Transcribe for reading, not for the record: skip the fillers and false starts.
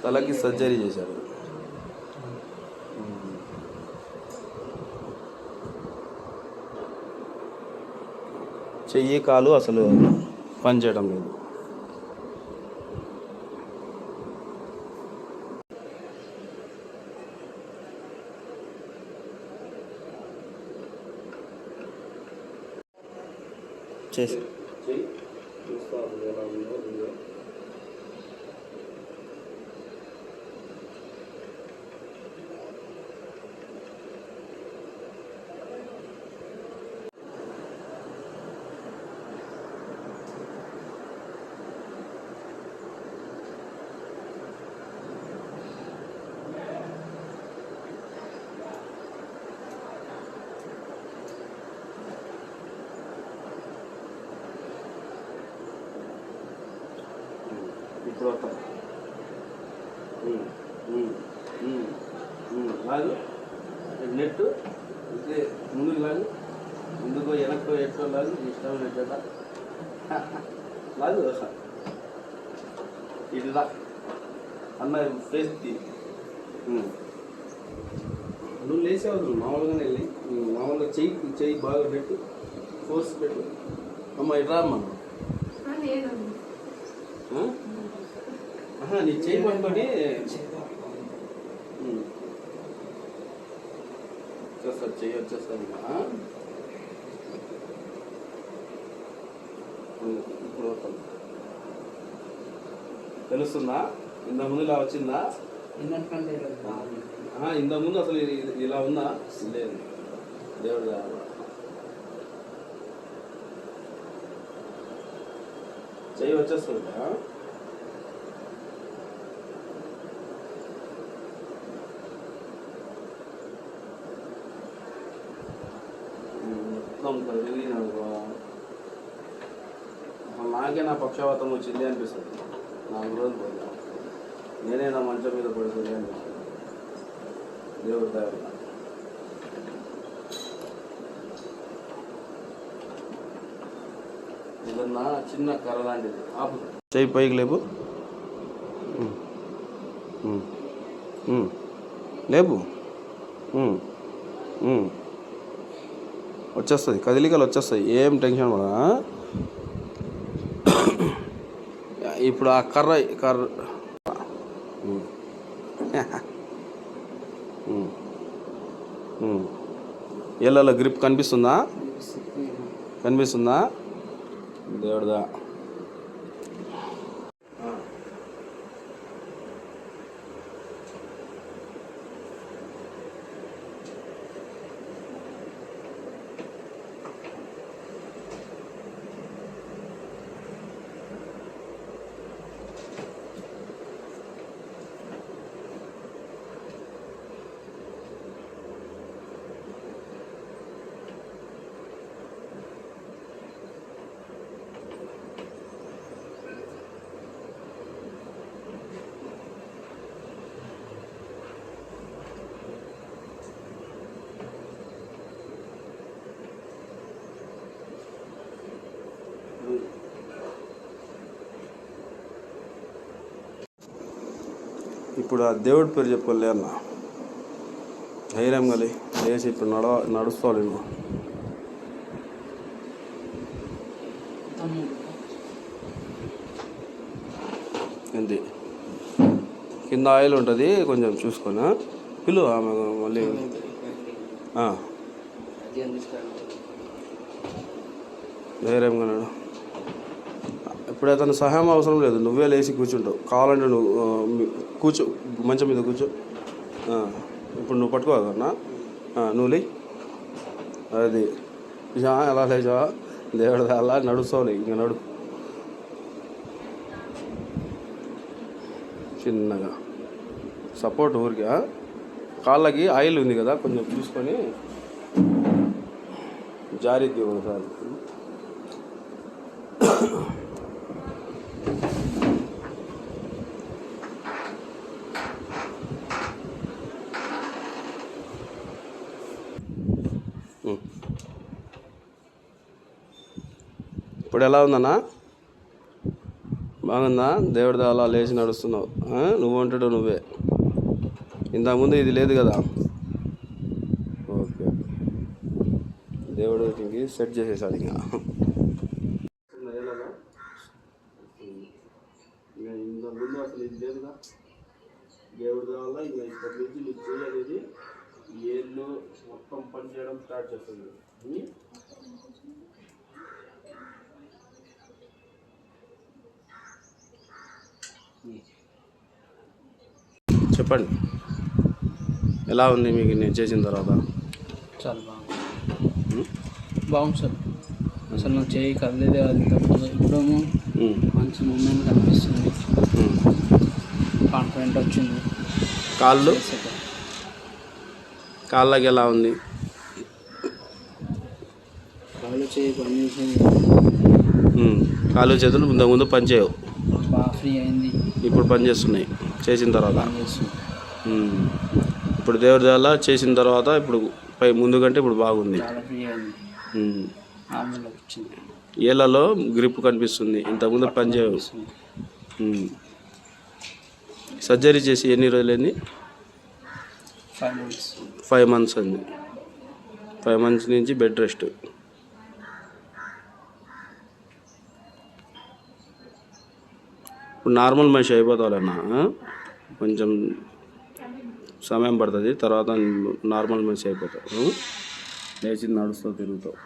తలకి సర్జరీ చేశారు. చెయ్యి కాలు అసలు పనిచేయడం లేదు. చేసి ఇప్పుడు లాగు నెట్టు ఇదే ముందుకు లాగు, ముందుకు వెనక్కు ఎక్కువ లాగు, ఇష్టమైన చేత లాగు ఇదిలా అన్న ఫేస్ తీ. నువ్వు లేచేవద్దు, మామూలుగానే వెళ్ళి మామూలుగా చెయ్యి బాగా పెట్టు, ఫోర్స్ పెట్టు. అమ్మ ఇట్లా అమ్మ నీ చెయ్యి పట్టుకొని వచ్చేస్తారు, చెయ్యి వచ్చేస్తారు. ఇప్పుడు తెలుస్తుందా? ఇంతకుముందు ఇలా వచ్చిందా? ఇంతకుముందు అసలు ఇలా ఉందా? లేదు. దేవుడు చెయ్యి వచ్చేస్తుంది. నాకే నా పక్షవాతం వచ్చింది అనిపిస్తుంది. 4 రోజులు పోయినా నేనే నా మంచం మీద పడుతుంది అనిపిస్తుంది. దేవుడు దయ. ఏదన్నా చిన్న కర్ర లాంటిది ఆపు, చెయ్యి పైకి లేపు, లేపు, వచ్చేస్తుంది, కదిలికలు వచ్చేస్తాయి. ఏం టెన్షన్ పడ. ఇప్పుడు ఆ కర్ర ఏళ్ళలో గ్రిప్ కనిపిస్తుందా? కనిపిస్తుందా? దేవుడుదా. ఇప్పుడు ఆ దేవుడి పేరు చెప్పుకోలే అన్న, ధైర్యం కలి లేచి ఇప్పుడు నడుస్తావు. నువ్వు ఏంటి కింద ఆయిల్ ఉంటుంది, కొంచెం చూసుకొని పిలు ఆమె మళ్ళీ. ధైర్యంగా నాడు. ఇప్పుడు అతను సహాయం అవసరం లేదు, నువ్వే లేచి కూర్చుంటావు. కావాలంటే నువ్వు కూర్చో, మంచం మీద కూర్చో. ఇప్పుడు నువ్వు పట్టుకోగలనా? నువ్వు లే. అది ఎలా లేచా? దేవుడు అలా నడుస్తావులే, ఇంకా నడు చిన్నగా. సపోర్ట్ ఊరికి. కాళ్ళకి ఆయిల్ ఉంది కదా, కొంచెం చూసుకొని జారిద్ది ఒకసారి. ఇప్పుడు ఎలా ఉందన్నా? బాగుందా? దేవుడి అలా లేచి నడుస్తున్నావు. నువ్వు ఉంటాడు నువ్వే. ఇంతకుముందు ఇది లేదు కదా. ఓకే, దేవుడు ఇంటికి సెట్ చేసేసాడు. ఇంకా ఇంతకుముందు అసలు ఇది లేదుగా. దేవుడి వల్ల ఇంకా ఇప్పటి నుంచి నీకు చేయి అనేది ఏళ్ళు మొత్తం పని చేయడం స్టార్ట్ చేస్తుంది. చెప్పండి, ఎలా ఉంది మీకు నేను చేసిన తర్వాత? చాలా బాగుంది. బాగుంది సార్. అసలు నాకు చేయి కదలేదే అది తప్పదు. ఇప్పుడేమో మంచి మూమెంట్ కనిపిస్తుంది, కాన్ఫిడెంట్ వచ్చింది. కాళ్ళకి ఎలా ఉంది? కాళ్ళు చేయి పని చేసేది. కాళ్ళు చేతులు ముందు పని చేయవు, బాగా ఫ్రీ అయింది. ఇప్పుడు పని చేస్తున్నాయి చేసిన తర్వాత. ఇప్పుడు దేవుడి వల్ల చేసిన తర్వాత ఇప్పుడు ముందు కంటే ఇప్పుడు బాగుంది. చాలా ఫ్రీ అయింది. వచ్చింది. ఏళ్ళలో గ్రిప్ కనిపిస్తుంది, ఇంతకుముందు పని చేయవు. సర్జరీ చేసి ఎన్ని రోజులైంది? 5 months అయింది. 5 months నుంచి బెడ్ రెస్ట్. ఇప్పుడు నార్మల్ మనిషి అయిపోతావాలన్నా, కొంచెం సమయం పడుతుంది, తర్వాత నార్మల్ మనిషి అయిపోతావు. లేచి నడుస్తావు, తిరుగుతావు.